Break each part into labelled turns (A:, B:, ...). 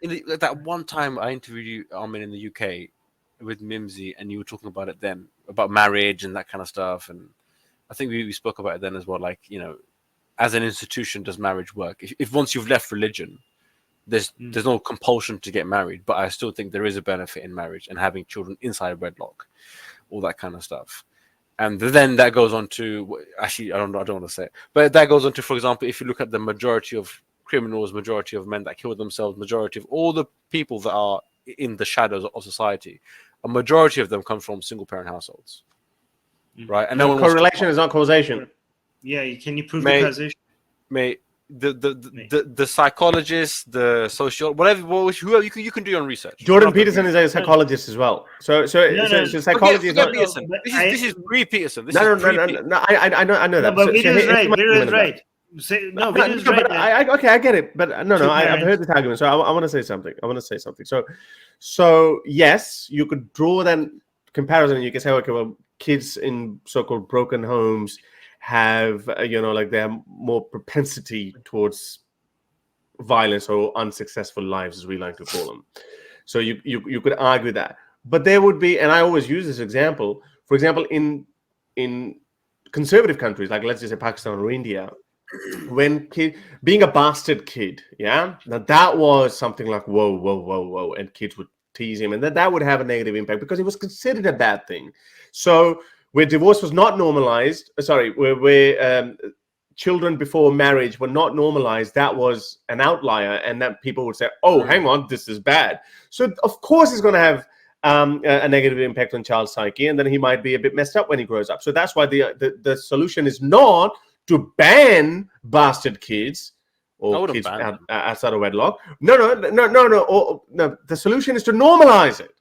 A: that one time I interviewed you, Armin, in the UK with Mimsy, and you were talking about it then, about marriage and that kind of stuff. And I think we spoke about it then as well. Like, as an institution, does marriage work? If once you've left religion, there's no compulsion to get married, but I still think there is a benefit in marriage and having children inside wedlock, all that kind of stuff. And then that goes on to, actually, I don't want to say it, but that goes on to, for example, if you look at the majority of criminals, majority of men that kill themselves, majority of all the people that are in the shadows of society, a majority of them come from single parent households, right? And
B: no, correlation is not causation.
C: Yeah, can you prove the causation?
A: The psychologists, the whatever whoever you can do your own research.
B: Jordan Peterson is a psychologist as well. So psychology is not.
A: Peterson. This is Bree Peterson.
B: No, I know that.
C: But Vito is right. Vito is right. Vito is right.
B: Okay, I get it, but no, I've heard this argument. So I want to say something. So yes, you could draw that comparison. You can say, okay, well, kids in so-called broken homes have they have more propensity towards violence or unsuccessful lives, as we like to call them. So you could argue that, but there would be, and I always use this example. For example, in conservative countries like, let's just say, Pakistan or India, when being a bastard kid, now that was something like whoa, and kids would tease him, and that would have a negative impact because it was considered a bad thing. So where divorce was not normalized, where children before marriage were not normalized, that was an outlier, and that people would say, oh, hang on, this is bad. So of course it's going to have a negative impact on child's psyche, and then he might be a bit messed up when he grows up. So that's why the solution is not to ban bastard kids or kids outside of wedlock. No. The solution is to normalize it.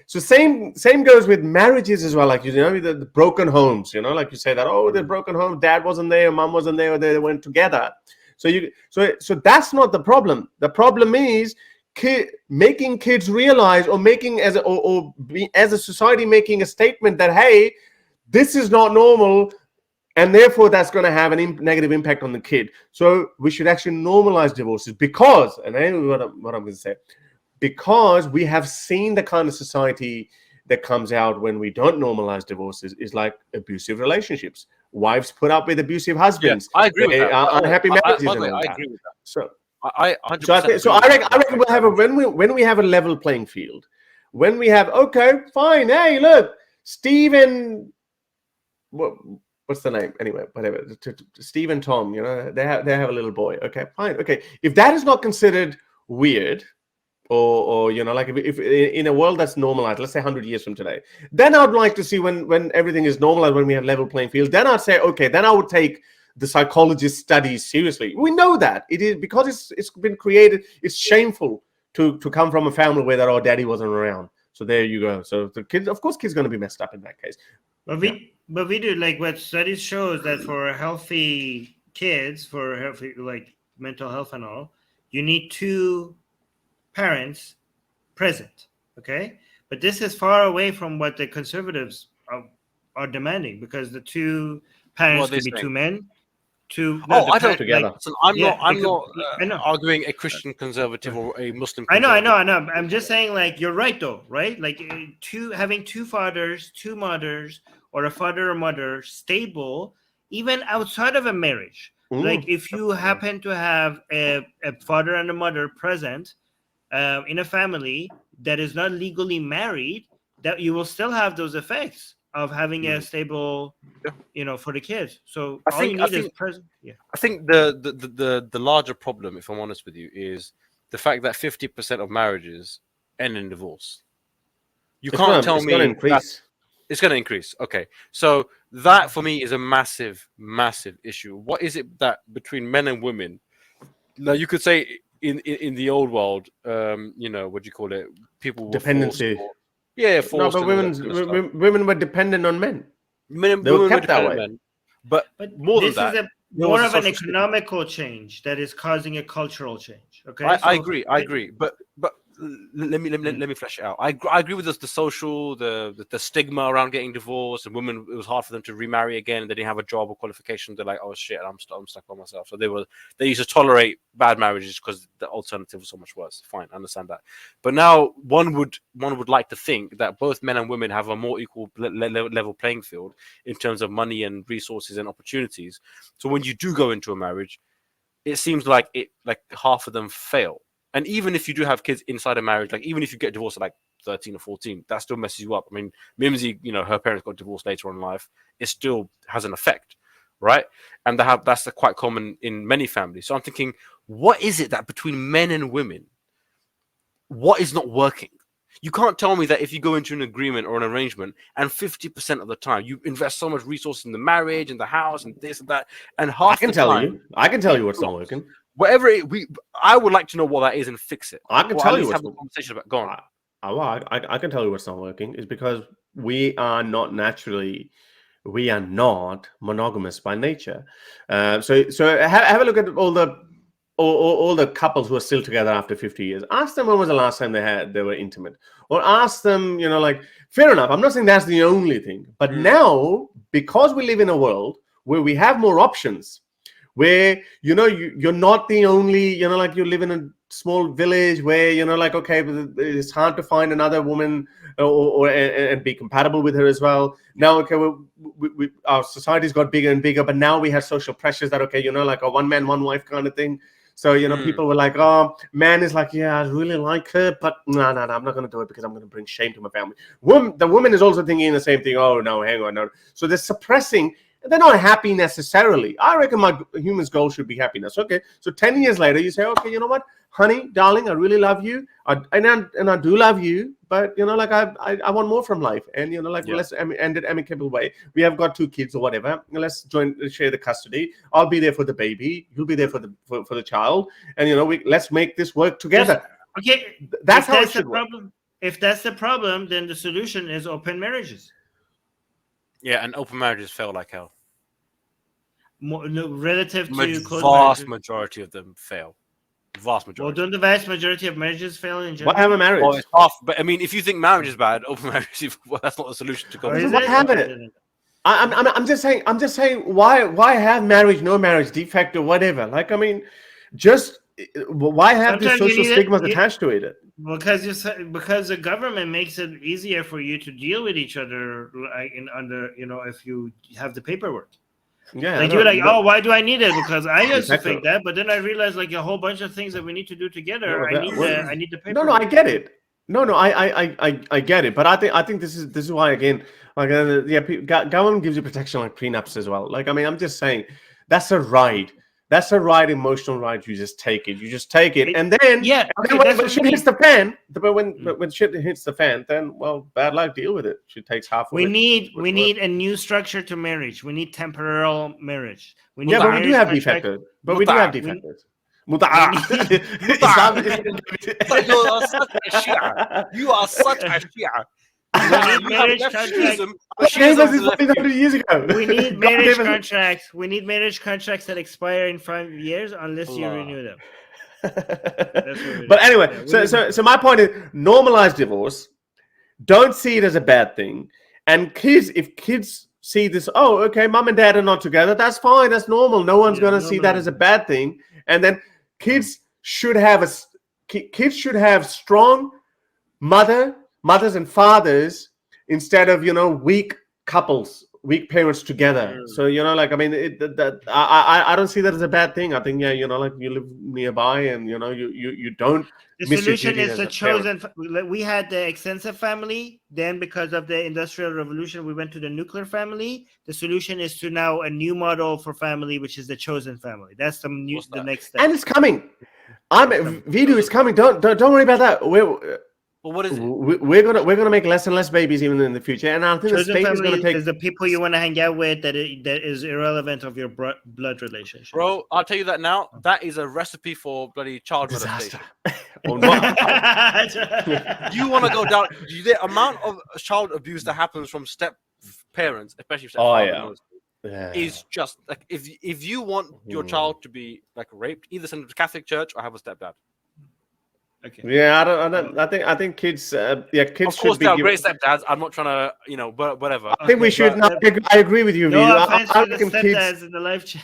B: So same goes with marriages as well. Like, the broken homes, like you say that, oh, the broken home, dad wasn't there, mom wasn't there, or they weren't together. So that's not the problem. The problem is making kids realize, or making as a society making a statement that, hey, this is not normal, and therefore that's going to have a negative impact on the kid. So we should actually normalize divorces because, and I know what I'm going to say, because we have seen the kind of society that comes out when we don't normalize divorces is like abusive relationships. Wives put up with abusive husbands.
A: Yeah, I agree with that.
B: Unhappy marriages.
A: I agree with that.
B: So
A: I
B: reckon we'll have when we have a level playing field, when we have, okay, fine, hey, look, Stephen, what's the name? Anyway, whatever. Steve and Tom, they have a little boy. Okay, fine. Okay, if that is not considered weird, or like if in a world that's normalized, let's say 100 years from today, then I'd like to see when everything is normalized, when we have level playing field, then I'd say, okay, then I would take the psychologist studies seriously. We know that it is because it's been created. It's shameful to come from a family where that daddy wasn't around. So there you go. So the kids, of course, kids going to be messed up in that case.
C: But we do, like, what studies shows that for healthy kids, for healthy, like, mental health and all, you need two parents present, okay? But this is far away from what the conservatives are demanding, because the two parents could be two men.
A: I don't together. I'm not arguing a Christian conservative or a Muslim conservative.
C: I know. I'm just saying, like, you're right though, right? Like, having two fathers, two mothers, or a father or mother stable, even outside of a marriage. Like, if you happen to have a father and a mother present in a family that is not legally married, that you will still have those effects of having a stable, for the kids. So I think present. Yeah,
A: I think the larger problem, if I'm honest with you, is the fact that 50% of marriages end in divorce. You can't tell me it's going to increase. Okay, so that for me is a massive, massive issue. What is it that between men and women? Now you could say in the old world, what do you call it? People were
B: dependency.
A: Forced.
B: No, but women were dependent on men.
A: They were kept that way. Men. But more
C: this
A: than that,
C: is more of an economical change that is causing a cultural change. Okay,
A: I agree. But let me flesh it out. I agree with the social, the stigma around getting divorced, and women, it was hard for them to remarry again. They didn't have a job or qualification. They're like, oh shit, I'm stuck by myself. So they used to tolerate bad marriages because the alternative was so much worse. Fine, I understand that. But now one would like to think that both men and women have a more equal level playing field in terms of money and resources and opportunities. So when you do go into a marriage, it seems like half of them fail. And even if you do have kids inside a marriage, like even if you get divorced at like 13 or 14, that still messes you up. I mean, Mimsy, her parents got divorced later on in life. It still has an effect, right? And that's quite common in many families. So I'm thinking, what is it that between men and women, what is not working? You can't tell me that if you go into an agreement or an arrangement and 50% of the time you invest so much resources in the marriage and the house and this and that, and half
B: I can tell you what's not working.
A: I would like to know what that is and fix it.
B: I can tell you what's
A: have a conversation about. Go on.
B: I can tell you what's not working is because we are not monogamous by nature. So have a look at all the couples who are still together after 50 years. Ask them when was the last time they were intimate, or ask them, fair enough. I'm not saying that's the only thing, but now, because we live in a world where we have more options, where you're not the only, you live in a small village where okay, it's hard to find another woman and be compatible with her as well. Now, okay, we our society's got bigger and bigger, but now we have social pressures that okay, like a one man one wife kind of thing. So people were like, oh, man is like, yeah, I really like her, but no, I'm not going to do it because I'm going to bring shame to my family. The woman is also thinking the same thing. Oh no, hang on, no. So they're suppressing. They're not happy necessarily. I reckon my human's goal should be happiness. Okay, so 10 years later, you say, okay, you know what, honey, darling, I really love you, and I do love you, but I want more from life, and let's end it amicable way. We have got 2 kids or whatever. Let's share the custody. I'll be there for the baby. You'll be there for the child, and let's make this work together.
C: Okay,
B: that's how it should work.
C: If that's the problem, then the solution is open marriages.
A: Yeah, and open marriages fail like hell.
C: Relative to
A: vast majority of them fail. Vast majority.
C: Well, don't the vast majority of marriages fail in general?
B: What have a marriage?
A: Well, it's half, but I mean, if you think marriage is bad, open marriage, that's not the solution to go.
B: What have it? I'm just saying. Why have marriage, no marriage, defect or whatever? Like, I mean, just why have these social stigmas attached to it?
C: Because the government makes it easier for you to deal with each other, if you have the paperwork.
B: Yeah,
C: you're like, oh, why do I need it? Because I used to think that, but then I realized like a whole bunch of things that we need to do together. I need the paperwork.
B: No, I get it. No, I get it. But I think this is why, again, government gives you protection like prenups as well. Like, I mean, I'm just saying that's a right. That's a right, emotional right. You just take it. And then, when shit hits the fan, when shit hits the fan, then, well, bad luck, deal with it. She takes half of it.
C: We need a new structure to marriage. We need temporal marriage.
B: But we do have defectors.
A: You are such a Shia.
C: We need marriage contracts. We need marriage contracts that expire in 5 years unless you renew them.
B: But anyway, so my point is, normalize divorce. Don't see it as a bad thing. And if kids see this, oh, okay, mom and dad are not together, that's fine, that's normal. No one's going to see that as a bad thing. And then kids should have strong mothers and fathers instead of weak couples, weak parents together. So I mean, I don't see that as a bad thing. I think you live nearby and you don't.
C: The solution is the chosen. We had the extensive family. Then, because of the Industrial Revolution, we went to the nuclear family. The solution is to now a new model for family, which is the chosen family. That's the next step.
B: And it's coming. Video is coming. Don't worry about that.
A: Well, what is it?
B: We're gonna make less and less babies even in the future, and I think the state is gonna take
C: the people you want to hang out with that is irrelevant of your blood relationship.
A: Bro, I'll tell you that now. That is a recipe for bloody child molestation.
B: Oh, no.
A: You want to go down the amount of child abuse that happens from step parents, especially step fathers, is just like if you want your child to be like raped, either send them to Catholic church or have a stepdad.
C: Okay.
B: Yeah, I think kids. Yeah, kids
A: Of course,
B: should be.
A: they are great stepdads. I'm not trying to, whatever.
B: I think we
C: Okay,
B: should.
C: but-
B: I agree with you.
C: No
B: Viju.
C: offense
B: I
C: to the
B: reckon kids.
C: stepdads in the live chat.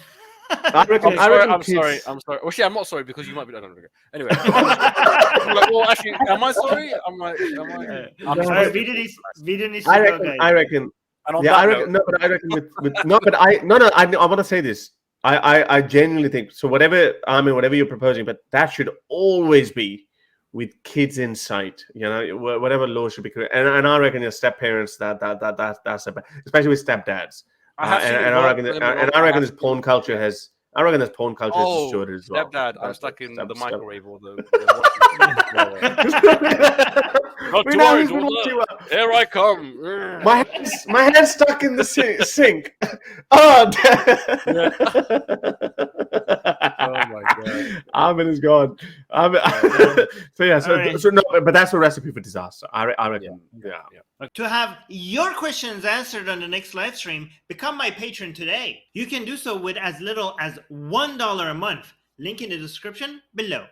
B: I reckon.
A: I'm
B: kids.
A: sorry. Well, shit, I'm not sorry because you might be. I don't know. Anyway, I'm like, well, actually, am I sorry? I'm like, am I? I'm
C: Sorry,
A: sorry.
C: we didn't
B: I reckon. I reckon.
A: And on
B: Yeah,
A: that
B: I reckon.
A: note,
B: No, but I reckon with no, but I want to say this. I genuinely think so. Whatever whatever you're proposing, but that should always be with kids in sight. You know, whatever law should be correct. And I reckon your step parents that's especially with stepdads.
A: I have seen it
B: And I
A: work,
B: reckon
A: don't get me wrong,
B: and
A: I
B: I reckon
A: have
B: this
A: seen
B: porn
A: it
B: culture
A: work.
B: has. I reckon this porn culture has
A: Oh,
B: distorted as well.
A: stepdad, I'm
B: That's-
A: stuck in
B: step-
A: the
B: step-
A: microwave or the. Not
B: We
A: to
B: know
A: worry,
B: who's been
A: daughter.
B: watching us.
A: Here I come.
B: My hand's stuck in the sink. Oh,
A: Oh my god.
B: Armin is gone. So yeah,
C: Alright.
B: so no, but that's a recipe for disaster. I reckon. Yeah.
C: To have your questions answered on the next live stream, become my patron today. You can do so with as little as $1 a month. Link in the description below.